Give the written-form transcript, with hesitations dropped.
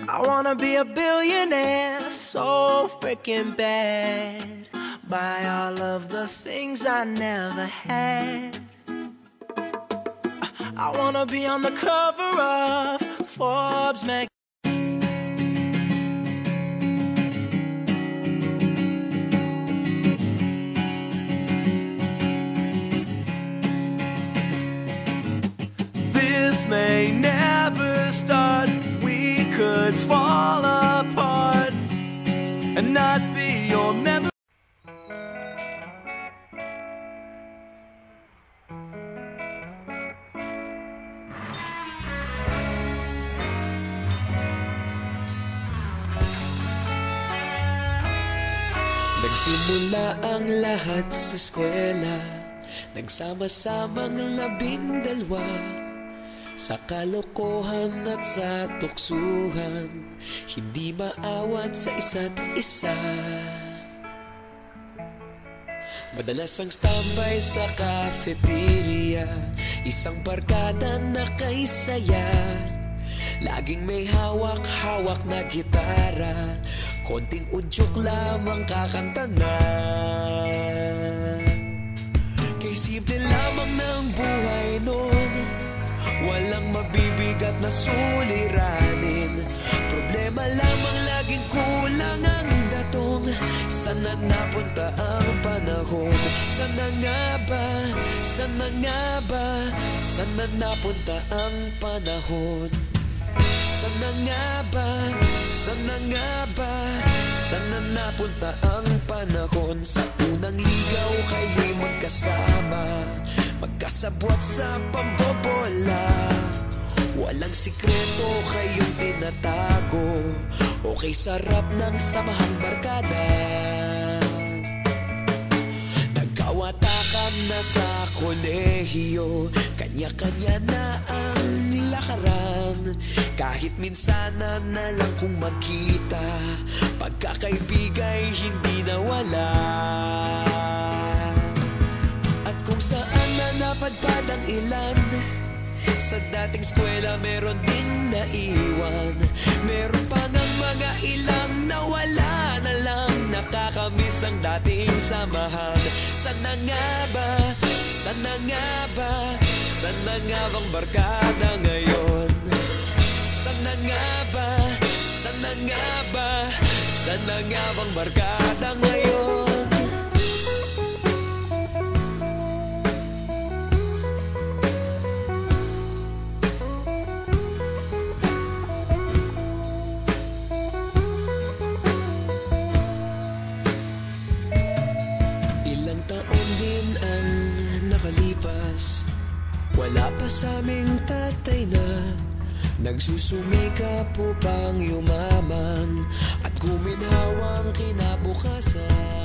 I wanna be a billionaire, so freaking bad. Buy all of the things I never had. I wanna be on the cover of Forbes magazine. This may never start. We could fall apart and not be your memory. Nagsimula ang lahat sa eskwela, nagsama-samang 12 sa kalokohan at sa tuksuhan, hindi maawat sa isa't isa. Madalas ang standby sa cafeteria, isang barkada na kay saya. Laging may hawak-hawak na gitara, konting udyok lamang kakanta na. Kay simple lamang ng buhay nun, walang mabibigat na suliranin. Problema lamang laging kulang ang datong. Sana napunta ang panahon? Sana nga ba? Sana nga ba? Sana napunta ang panahon? Sana nga ba? Sana nga ba? Sana napunta ang panahon? Sa unang ligaw kayo'y magkasama, magkasabwat sa pambobola. Walang sikreto kayong tinatago, okay sarap ng samahang barkada. Nagkawatakan na sa kolehiyo, kanya-kanya na ang lakaran. Kahit minsanan na lang kung magkita, pagkakaibigay hindi nawala. At kung saan na napadpad ang ilan, sa dating eskwela meron ding naiwan. Meron pa ng mga ilang nawala na lang, nakakamiss ang dating samahan. Sana nga ba? Sana nga ba? Sana nga bang barkada ngayon? Sana nga ba? Sana nga ba? Sana nga bang barkada ngayon? Ilang taon din ang nakalipas, wala pa sa aming tatay na nagsusumikap upang yumaman at guminhawang kinabukasan.